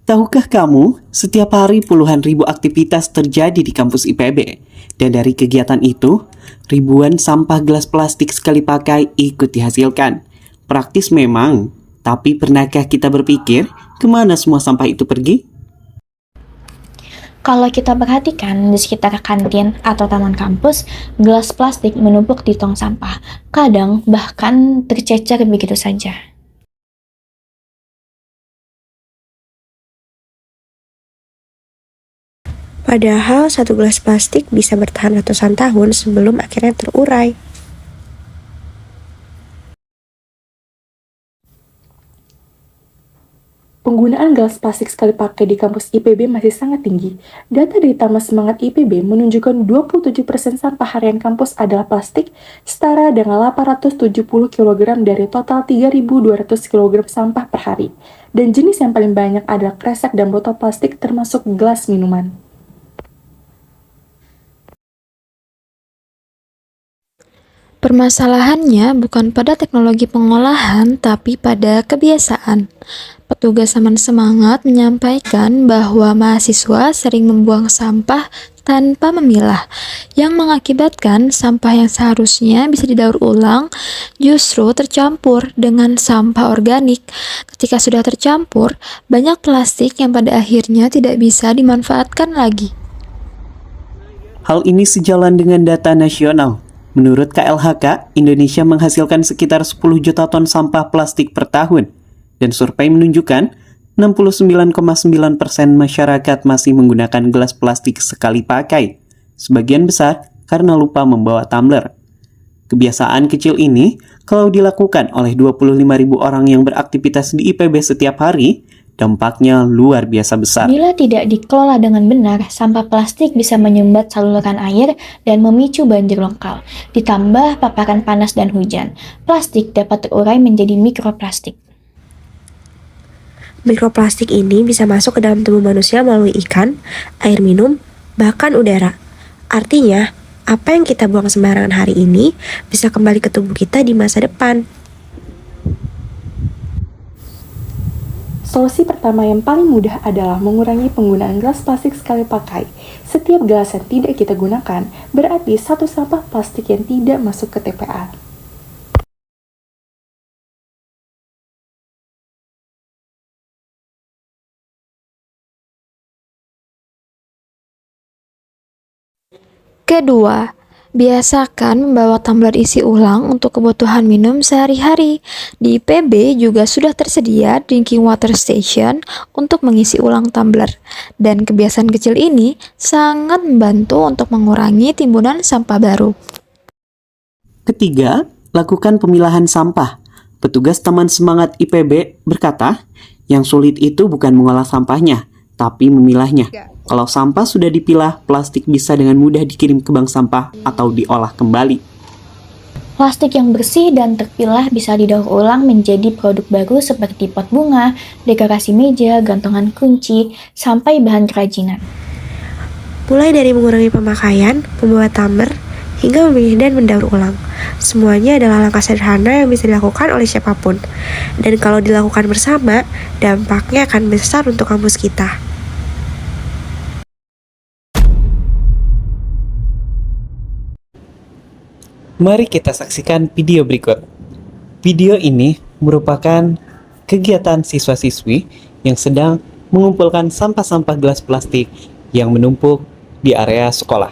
Tahukah kamu, setiap hari puluhan ribu aktivitas terjadi di kampus IPB. Dan dari kegiatan itu, ribuan sampah gelas plastik sekali pakai ikut dihasilkan. Praktis memang, tapi pernahkah kita berpikir kemana semua sampah itu pergi? Kalau kita perhatikan di sekitar kantin atau taman kampus, gelas plastik menumpuk di tong sampah. Kadang bahkan tercecer begitu saja. Padahal satu gelas plastik bisa bertahan ratusan tahun sebelum akhirnya terurai. Penggunaan gelas plastik sekali pakai di kampus IPB masih sangat tinggi. Data dari Taman Semangat IPB menunjukkan 27% sampah harian kampus adalah plastik, setara dengan 870 kg dari total 3.200 kg sampah per hari. Dan jenis yang paling banyak adalah kresek dan botol plastik termasuk gelas minuman. Permasalahannya bukan pada teknologi pengolahan, tapi pada kebiasaan. Petugas Taman Semangat menyampaikan bahwa mahasiswa sering membuang sampah tanpa memilah, yang mengakibatkan sampah yang seharusnya bisa didaur ulang justru tercampur dengan sampah organik. Ketika sudah tercampur, banyak plastik yang pada akhirnya tidak bisa dimanfaatkan lagi. Hal ini sejalan dengan data nasional. Menurut KLHK, Indonesia menghasilkan sekitar 10 juta ton sampah plastik per tahun. Dan survei menunjukkan 69,9% masyarakat masih menggunakan gelas plastik sekali pakai. Sebagian besar karena lupa membawa tumbler. Kebiasaan kecil ini, kalau dilakukan oleh 25.000 orang yang beraktivitas di IPB setiap hari, dampaknya luar biasa besar. Bila tidak dikelola dengan benar, sampah plastik bisa menyumbat saluran air dan memicu banjir lokal. Ditambah paparan panas dan hujan, plastik dapat terurai menjadi mikroplastik. Mikroplastik ini bisa masuk ke dalam tubuh manusia melalui ikan, air minum, bahkan udara. Artinya, apa yang kita buang sembarangan hari ini bisa kembali ke tubuh kita di masa depan. Solusi pertama yang paling mudah adalah mengurangi penggunaan gelas plastik sekali pakai. Setiap gelas yang tidak kita gunakan berarti satu sampah plastik yang tidak masuk ke TPA. Kedua, biasakan membawa tumbler isi ulang untuk kebutuhan minum sehari-hari. Di IPB juga sudah tersedia drinking water station untuk mengisi ulang tumbler. Dan kebiasaan kecil ini sangat membantu untuk mengurangi timbunan sampah baru. Ketiga, lakukan pemilahan sampah. Petugas Taman Semangat IPB berkata, yang sulit itu bukan mengolah sampahnya, tapi memilahnya. Kalau sampah sudah dipilah, plastik bisa dengan mudah dikirim ke bank sampah atau diolah kembali. Plastik yang bersih dan terpilah bisa didaur ulang menjadi produk baru seperti pot bunga, dekorasi meja, gantungan kunci, sampai bahan kerajinan. Mulai dari mengurangi pemakaian, membawa tumbler, hingga memilih dan mendaur ulang. Semuanya adalah langkah sederhana yang bisa dilakukan oleh siapapun. Dan kalau dilakukan bersama, dampaknya akan besar untuk kampus kita. Mari kita saksikan video berikut. Video ini merupakan kegiatan siswa-siswi yang sedang mengumpulkan sampah-sampah gelas plastik yang menumpuk di area sekolah.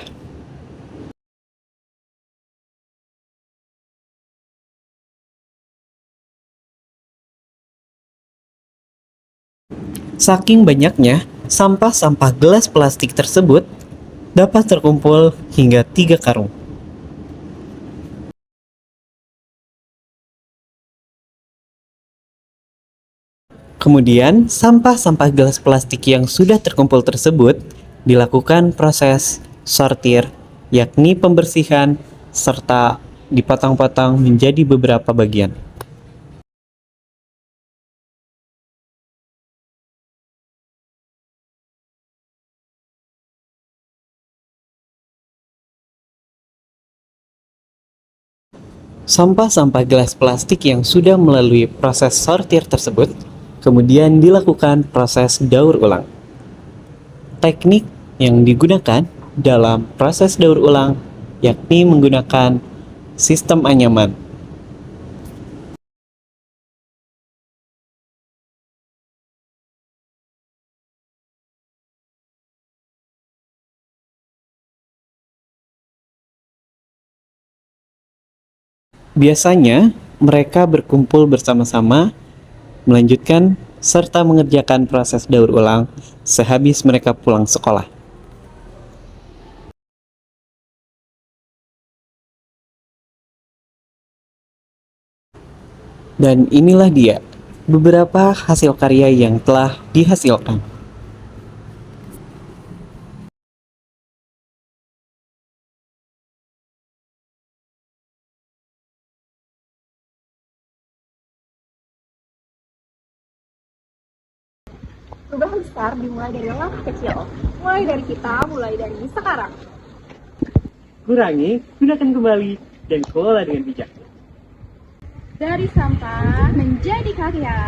Saking banyaknya, sampah-sampah gelas plastik tersebut dapat terkumpul hingga 3 karung. Kemudian, sampah-sampah gelas plastik yang sudah terkumpul tersebut dilakukan proses sortir, yakni pembersihan, serta dipotong-potong menjadi beberapa bagian. Sampah-sampah gelas plastik yang sudah melalui proses sortir tersebut kemudian dilakukan proses daur ulang. Teknik yang digunakan dalam proses daur ulang yakni menggunakan sistem anyaman. Biasanya mereka berkumpul bersama-sama, melanjutkan serta mengerjakan proses daur ulang sehabis mereka pulang sekolah. Dan inilah dia, beberapa hasil karya yang telah dihasilkan. Perubahan besar dimulai dari langkah kecil, mulai dari kita, mulai dari sekarang. Kurangi, gunakan kembali, dan kelola dengan bijak. Dari sampah menjadi karya.